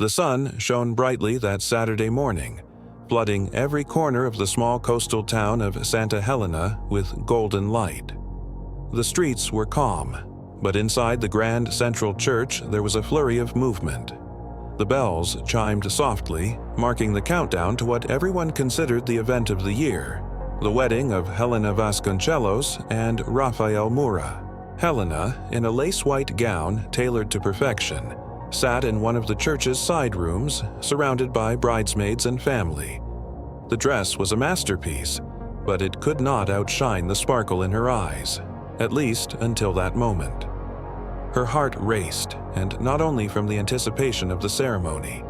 The sun shone brightly that Saturday morning, flooding every corner of the small coastal town of Santa Helena with golden light. The streets were calm, but inside the grand central church there was a flurry of movement. The bells chimed softly, marking the countdown to what everyone considered the event of the year, the wedding of Helena Vasconcelos and Rafael Mura. Helena, in a lace-white gown tailored to perfection, sat in one of the church's side rooms, surrounded by bridesmaids and family. The dress was a masterpiece, but it could not outshine the sparkle in her eyes, at least until that moment. Her heart raced, and not only from the anticipation of the ceremony.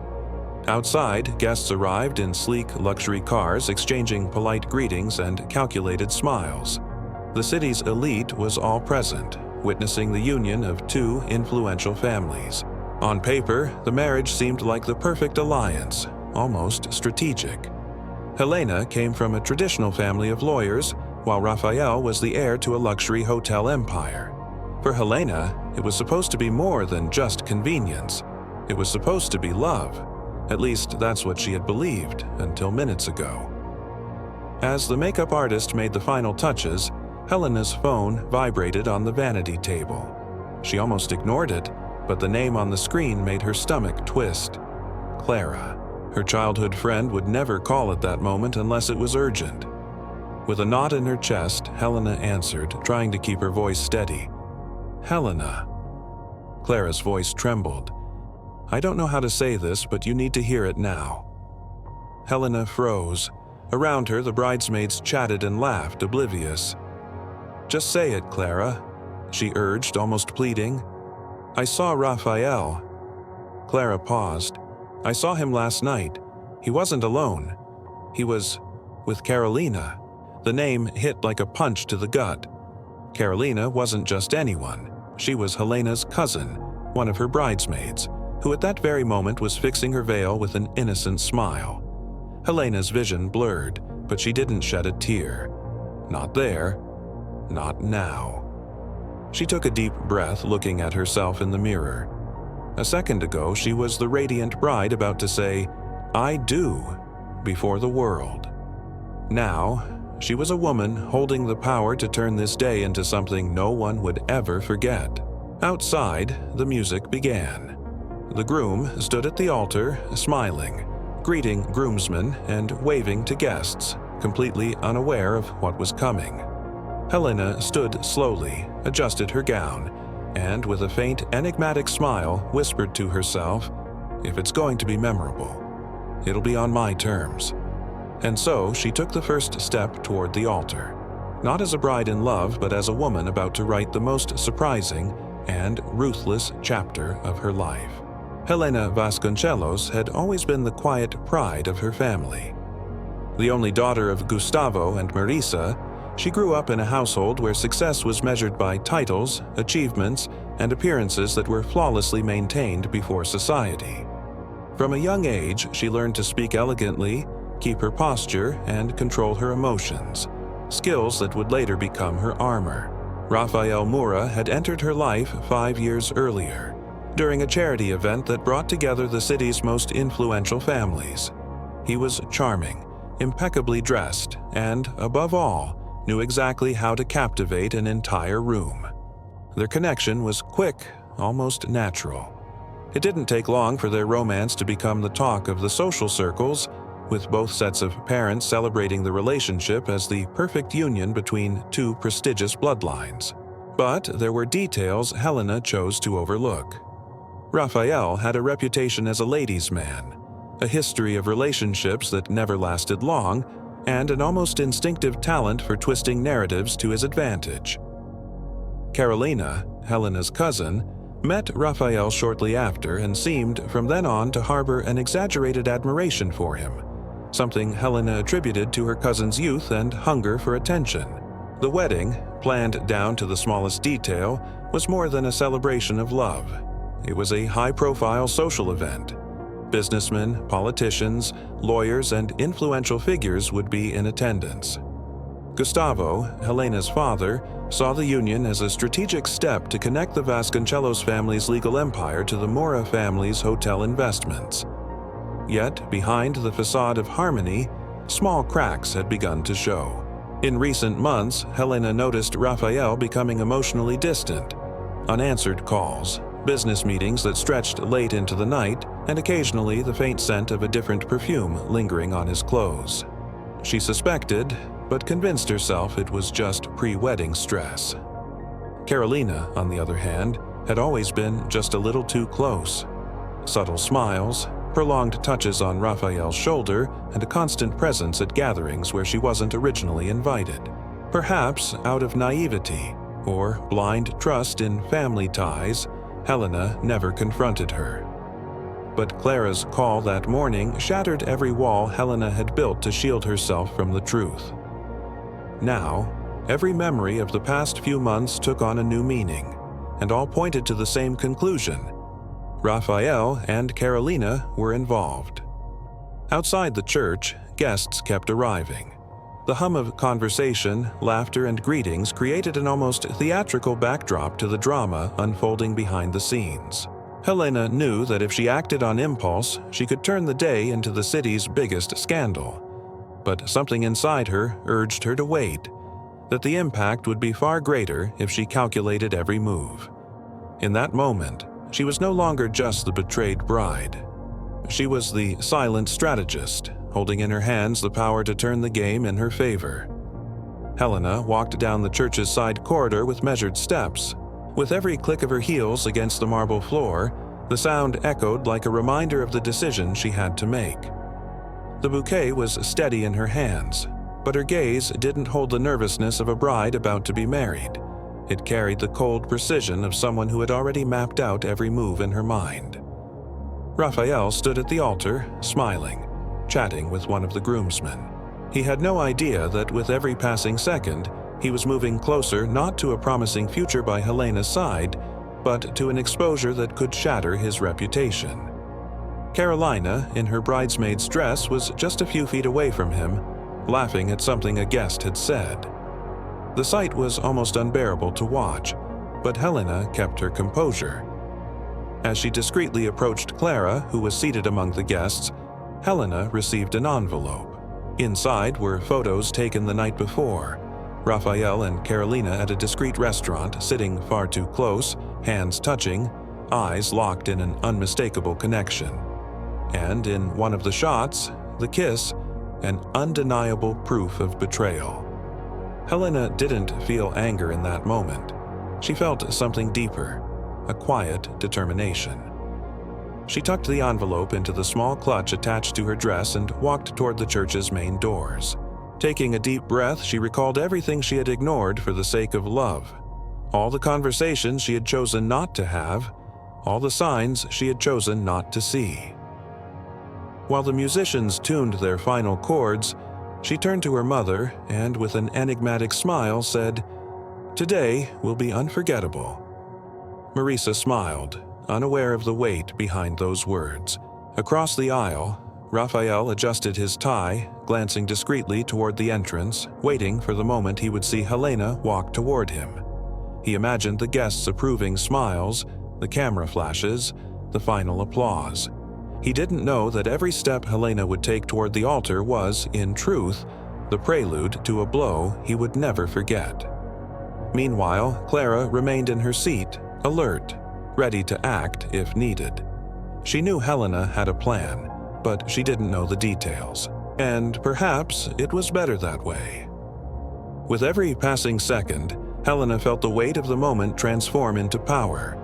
Outside, guests arrived in sleek luxury cars exchanging polite greetings and calculated smiles. The city's elite was all present, witnessing the union of two influential families. On paper, the marriage seemed like the perfect alliance, almost strategic. Helena came from a traditional family of lawyers, while Rafael was the heir to a luxury hotel empire. For Helena, it was supposed to be more than just convenience. It was supposed to be love. At least that's what she had believed until minutes ago. As the makeup artist made the final touches, Helena's phone vibrated on the vanity table. She almost ignored it, but the name on the screen made her stomach twist. Clara. Her childhood friend would never call at that moment unless it was urgent. With a knot in her chest, Helena answered, trying to keep her voice steady. "Helena." Clara's voice trembled. "I don't know how to say this, but you need to hear it now." Helena froze. Around her, the bridesmaids chatted and laughed, oblivious. "Just say it, Clara," she urged, almost pleading. "I saw Rafael." Clara paused. "I saw him last night. He wasn't alone. He was with Carolina." The name hit like a punch to the gut. Carolina wasn't just anyone. She was Helena's cousin, one of her bridesmaids, who at that very moment was fixing her veil with an innocent smile. Helena's vision blurred, but she didn't shed a tear. Not there. Not now. She took a deep breath, looking at herself in the mirror. A second ago, she was the radiant bride about to say, "I do," before the world. Now, she was a woman holding the power to turn this day into something no one would ever forget. Outside, the music began. The groom stood at the altar, smiling, greeting groomsmen and waving to guests, completely unaware of what was coming. Helena stood slowly, adjusted her gown, and with a faint, enigmatic smile, whispered to herself, "If it's going to be memorable, it'll be on my terms." And so she took the first step toward the altar, not as a bride in love, but as a woman about to write the most surprising and ruthless chapter of her life. Helena Vasconcelos had always been the quiet pride of her family. The only daughter of Gustavo and Marisa, she grew up in a household where success was measured by titles, achievements, and appearances that were flawlessly maintained before society. From a young age, she learned to speak elegantly, keep her posture, and control her emotions, skills that would later become her armor. Rafael Mura had entered her life 5 years earlier, during a charity event that brought together the city's most influential families. He was charming, impeccably dressed, and, above all, knew exactly how to captivate an entire room. Their connection was quick, almost natural. It didn't take long for their romance to become the talk of the social circles, with both sets of parents celebrating the relationship as the perfect union between two prestigious bloodlines. But there were details Helena chose to overlook. Rafael had a reputation as a ladies' man, a history of relationships that never lasted long, and an almost instinctive talent for twisting narratives to his advantage. Carolina, Helena's cousin, met Rafael shortly after and seemed from then on to harbor an exaggerated admiration for him, something Helena attributed to her cousin's youth and hunger for attention. The wedding, planned down to the smallest detail, was more than a celebration of love. It was a high-profile social event. Businessmen, politicians, lawyers, and influential figures would be in attendance. Gustavo, Helena's father, saw the union as a strategic step to connect the Vasconcelos family's legal empire to the Mora family's hotel investments. Yet, behind the facade of harmony, small cracks had begun to show. In recent months, Helena noticed Rafael becoming emotionally distant. Unanswered calls, business meetings that stretched late into the night, and occasionally the faint scent of a different perfume lingering on his clothes. She suspected, but convinced herself it was just pre-wedding stress. Carolina, on the other hand, had always been just a little too close. Subtle smiles, prolonged touches on Rafael's shoulder, and a constant presence at gatherings where she wasn't originally invited. Perhaps out of naivety or blind trust in family ties, Helena never confronted her. But Clara's call that morning shattered every wall Helena had built to shield herself from the truth. Now, every memory of the past few months took on a new meaning, and all pointed to the same conclusion. Rafael and Carolina were involved. Outside the church, guests kept arriving. The hum of conversation, laughter, and greetings created an almost theatrical backdrop to the drama unfolding behind the scenes. Helena knew that if she acted on impulse, she could turn the day into the city's biggest scandal. But something inside her urged her to wait, that the impact would be far greater if she calculated every move. In that moment, she was no longer just the betrayed bride. She was the silent strategist, holding in her hands the power to turn the game in her favor. Helena walked down the church's side corridor with measured steps. With every click of her heels against the marble floor, the sound echoed like a reminder of the decision she had to make. The bouquet was steady in her hands, but her gaze didn't hold the nervousness of a bride about to be married. It carried the cold precision of someone who had already mapped out every move in her mind. Rafael stood at the altar, smiling, chatting with one of the groomsmen. He had no idea that with every passing second, he was moving closer not to a promising future by Helena's side, but to an exposure that could shatter his reputation. Carolina, in her bridesmaid's dress, was just a few feet away from him, laughing at something a guest had said. The sight was almost unbearable to watch, but Helena kept her composure. As she discreetly approached Clara, who was seated among the guests, Helena received an envelope. Inside were photos taken the night before. Rafael and Carolina at a discreet restaurant, sitting far too close, hands touching, eyes locked in an unmistakable connection. And in one of the shots, the kiss, an undeniable proof of betrayal. Helena didn't feel anger in that moment. She felt something deeper, a quiet determination. She tucked the envelope into the small clutch attached to her dress and walked toward the church's main doors. Taking a deep breath, she recalled everything she had ignored for the sake of love. All the conversations she had chosen not to have, all the signs she had chosen not to see. While the musicians tuned their final chords, she turned to her mother and, with an enigmatic smile, said, "Today will be unforgettable." Marisa smiled, unaware of the weight behind those words. Across the aisle, Rafael adjusted his tie, glancing discreetly toward the entrance, waiting for the moment he would see Helena walk toward him. He imagined the guests' approving smiles, the camera flashes, the final applause. He didn't know that every step Helena would take toward the altar was, in truth, the prelude to a blow he would never forget. Meanwhile, Clara remained in her seat, alert, ready to act if needed. She knew Helena had a plan, but she didn't know the details, and perhaps it was better that way. With every passing second, Helena felt the weight of the moment transform into power.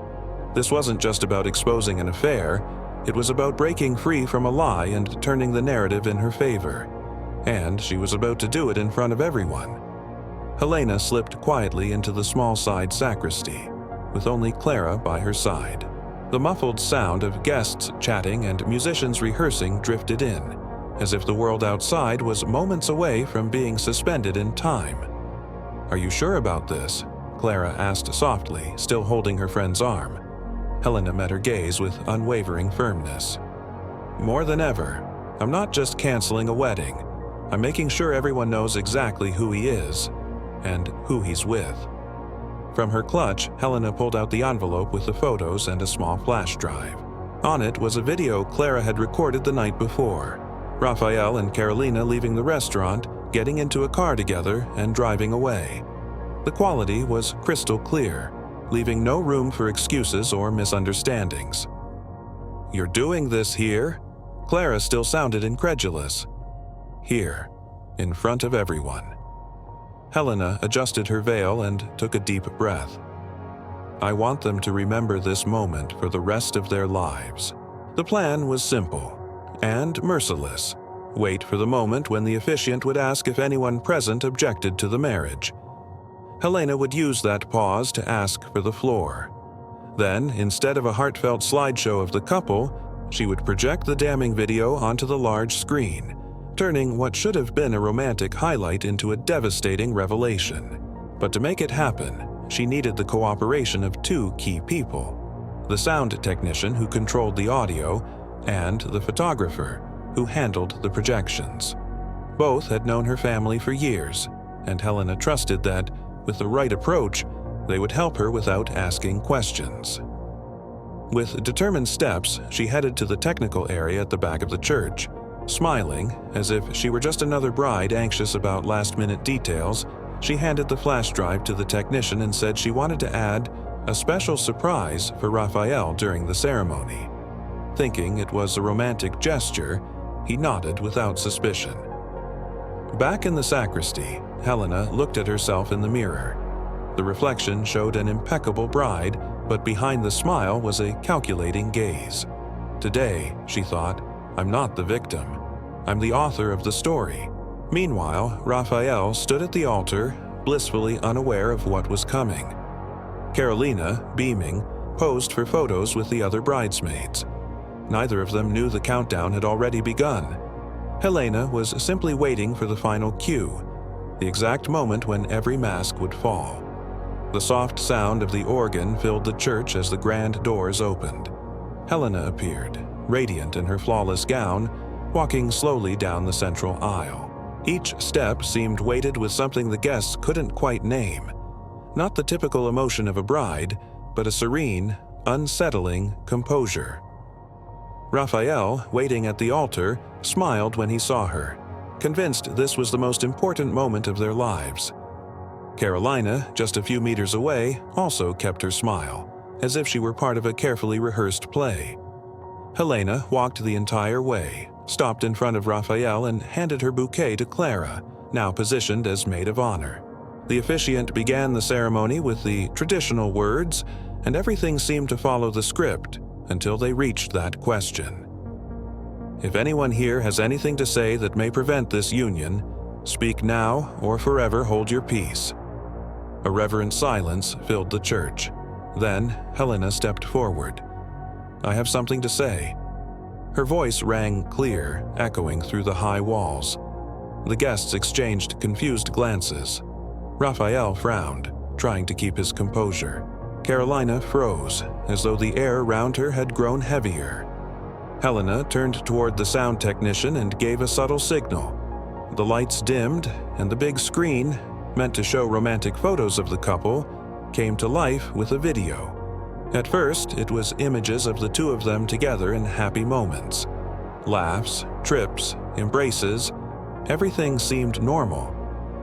This wasn't just about exposing an affair, it was about breaking free from a lie and turning the narrative in her favor. And she was about to do it in front of everyone. Helena slipped quietly into the small side sacristy, with only Clara by her side. The muffled sound of guests chatting and musicians rehearsing drifted in, as if the world outside was moments away from being suspended in time. "Are you sure about this?" Clara asked softly, still holding her friend's arm. Helena met her gaze with unwavering firmness. "More than ever. I'm not just canceling a wedding. I'm making sure everyone knows exactly who he is and who he's with." From her clutch, Helena pulled out the envelope with the photos and a small flash drive. On it was a video Clara had recorded the night before. Raphael and Carolina leaving the restaurant, getting into a car together, and driving away. The quality was crystal clear, leaving no room for excuses or misunderstandings. "You're doing this here?" Clara still sounded incredulous. "Here, in front of everyone." Helena adjusted her veil and took a deep breath. "I want them to remember this moment for the rest of their lives." The plan was simple and merciless. Wait for the moment when the officiant would ask if anyone present objected to the marriage. Helena would use that pause to ask for the floor. Then, instead of a heartfelt slideshow of the couple, she would project the damning video onto the large screen, turning what should have been a romantic highlight into a devastating revelation. But to make it happen, she needed the cooperation of two key people: the sound technician who controlled the audio and the photographer who handled the projections. Both had known her family for years, and Helena trusted that, with the right approach, they would help her without asking questions. With determined steps, she headed to the technical area at the back of the church. Smiling, as if she were just another bride anxious about last-minute details, she handed the flash drive to the technician and said she wanted to add a special surprise for Raphael during the ceremony. Thinking it was a romantic gesture, he nodded without suspicion. Back in the sacristy, Helena looked at herself in the mirror. The reflection showed an impeccable bride, but behind the smile was a calculating gaze. Today, she thought, I'm not the victim. I'm the author of the story. Meanwhile, Raphael stood at the altar, blissfully unaware of what was coming. Carolina, beaming, posed for photos with the other bridesmaids. Neither of them knew the countdown had already begun. Helena was simply waiting for the final cue, the exact moment when every mask would fall. The soft sound of the organ filled the church as the grand doors opened. Helena appeared, radiant in her flawless gown, walking slowly down the central aisle. Each step seemed weighted with something the guests couldn't quite name. Not the typical emotion of a bride, but a serene, unsettling composure. Raphael, waiting at the altar, smiled when he saw her, convinced this was the most important moment of their lives. Carolina, just a few meters away, also kept her smile, as if she were part of a carefully rehearsed play. Helena walked the entire way, stopped in front of Raphael and handed her bouquet to Clara, now positioned as maid of honor. The officiant began the ceremony with the traditional words, and everything seemed to follow the script until they reached that question. If anyone here has anything to say that may prevent this union, speak now or forever hold your peace. A reverent silence filled the church. Then Helena stepped forward. I have something to say. Her voice rang clear, echoing through the high walls. The guests exchanged confused glances. Raphael frowned, trying to keep his composure. Carolina froze, as though the air around her had grown heavier. Helena turned toward the sound technician and gave a subtle signal. The lights dimmed, and the big screen, meant to show romantic photos of the couple, came to life with a video. At first, it was images of the two of them together in happy moments. Laughs, trips, embraces, everything seemed normal,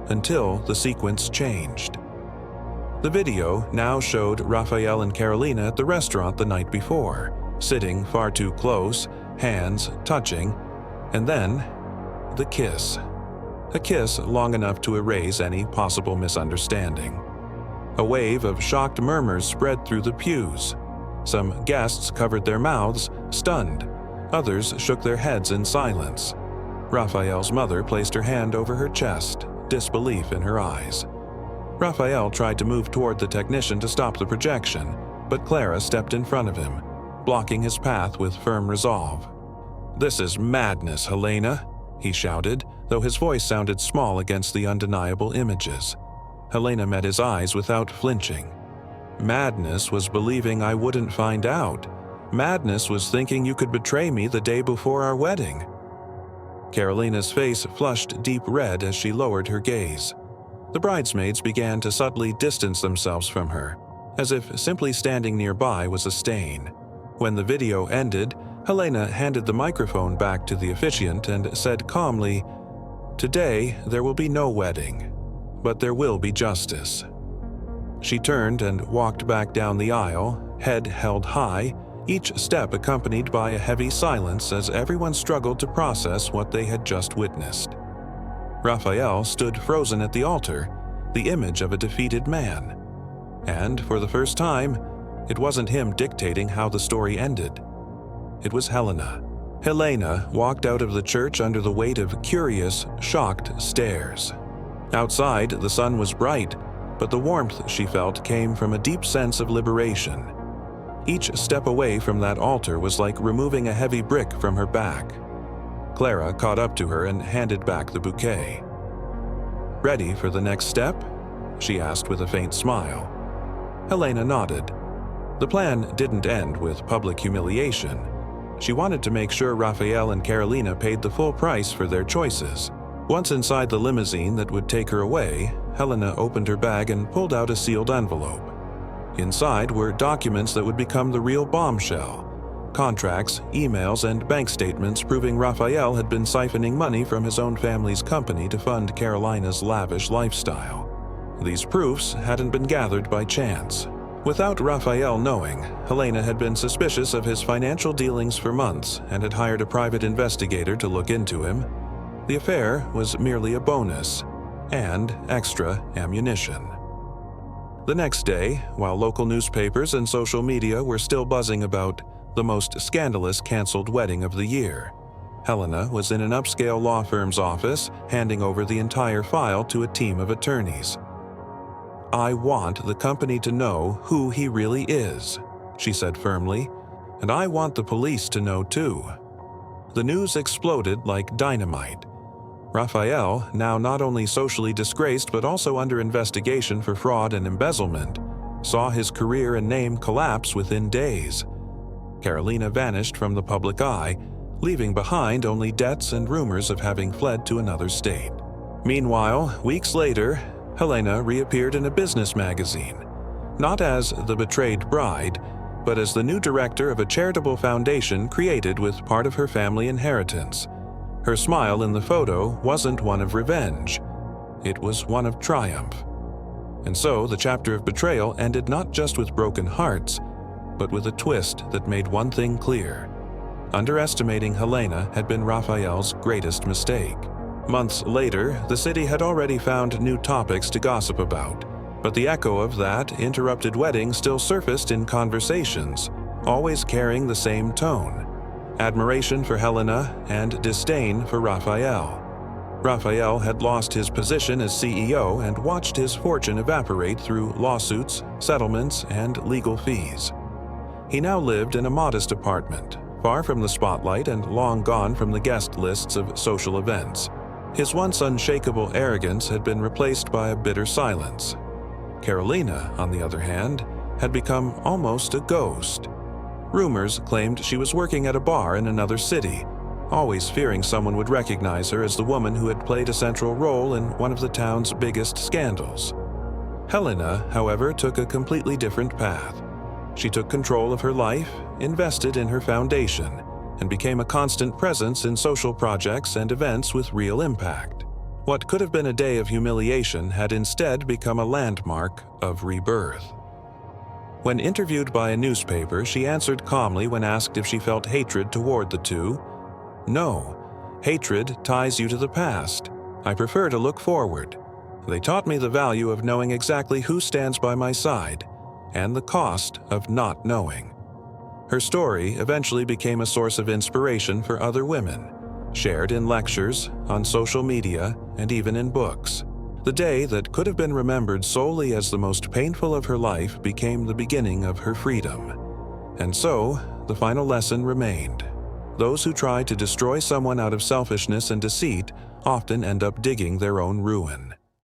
until the sequence changed. The video now showed Raphael and Carolina at the restaurant the night before, sitting far too close, hands touching, and then the kiss. A kiss long enough to erase any possible misunderstanding. A wave of shocked murmurs spread through the pews. Some guests covered their mouths, stunned. Others shook their heads in silence. Raphael's mother placed her hand over her chest, disbelief in her eyes. Raphael tried to move toward the technician to stop the projection, but Clara stepped in front of him, blocking his path with firm resolve. This is madness, Helena, he shouted, though his voice sounded small against the undeniable images. Helena met his eyes without flinching. Madness was believing I wouldn't find out. Madness was thinking you could betray me the day before our wedding. Carolina's face flushed deep red as she lowered her gaze. The bridesmaids began to subtly distance themselves from her, as if simply standing nearby was a stain. When the video ended, Helena handed the microphone back to the officiant and said calmly, "Today, there will be no wedding, but there will be justice." She turned and walked back down the aisle, head held high, each step accompanied by a heavy silence as everyone struggled to process what they had just witnessed. Raphael stood frozen at the altar, the image of a defeated man. And for the first time, it wasn't him dictating how the story ended. It was Helena. Helena walked out of the church under the weight of curious, shocked stares. Outside, the sun was bright, but the warmth she felt came from a deep sense of liberation. Each step away from that altar was like removing a heavy brick from her back. Clara caught up to her and handed back the bouquet. "Ready for the next step?" she asked with a faint smile. Helena nodded. The plan didn't end with public humiliation. She wanted to make sure Raphael and Carolina paid the full price for their choices. Once inside the limousine that would take her away, Helena opened her bag and pulled out a sealed envelope. Inside were documents that would become the real bombshell: contracts, emails, and bank statements proving Raphael had been siphoning money from his own family's company to fund Carolina's lavish lifestyle. These proofs hadn't been gathered by chance. Without Raphael knowing, Helena had been suspicious of his financial dealings for months and had hired a private investigator to look into him. The affair was merely a bonus and extra ammunition. The next day, while local newspapers and social media were still buzzing about the most scandalous canceled wedding of the year, Helena was in an upscale law firm's office, handing over the entire file to a team of attorneys. "I want the company to know who he really is," she said firmly, "and I want the police to know too." The news exploded like dynamite. Raphael, now not only socially disgraced but also under investigation for fraud and embezzlement, saw his career and name collapse within days. Carolina vanished from the public eye, leaving behind only debts and rumors of having fled to another state. Meanwhile, weeks later, Helena reappeared in a business magazine, not as the betrayed bride, but as the new director of a charitable foundation created with part of her family inheritance. Her smile in the photo wasn't one of revenge. It was one of triumph. And so the chapter of betrayal ended not just with broken hearts, but with a twist that made one thing clear. Underestimating Helena had been Raphael's greatest mistake. Months later, the city had already found new topics to gossip about, but the echo of that interrupted wedding still surfaced in conversations, always carrying the same tone: admiration for Helena and disdain for Raphael. Raphael had lost his position as CEO and watched his fortune evaporate through lawsuits, settlements, and legal fees. He now lived in a modest apartment, far from the spotlight and long gone from the guest lists of social events. His once unshakable arrogance had been replaced by a bitter silence. Carolina, on the other hand, had become almost a ghost. Rumors claimed she was working at a bar in another city, always fearing someone would recognize her as the woman who had played a central role in one of the town's biggest scandals. Helena, however, took a completely different path. She took control of her life, invested in her foundation, and became a constant presence in social projects and events with real impact. What could have been a day of humiliation had instead become a landmark of rebirth. When interviewed by a newspaper, she answered calmly when asked if she felt hatred toward the two. "No. Hatred ties you to the past. I prefer to look forward. They taught me the value of knowing exactly who stands by my side, and the cost of not knowing." Her story eventually became a source of inspiration for other women, shared in lectures, on social media, and even in books. The day that could have been remembered solely as the most painful of her life became the beginning of her freedom. And so, the final lesson remained. Those who try to destroy someone out of selfishness and deceit often end up digging their own ruin.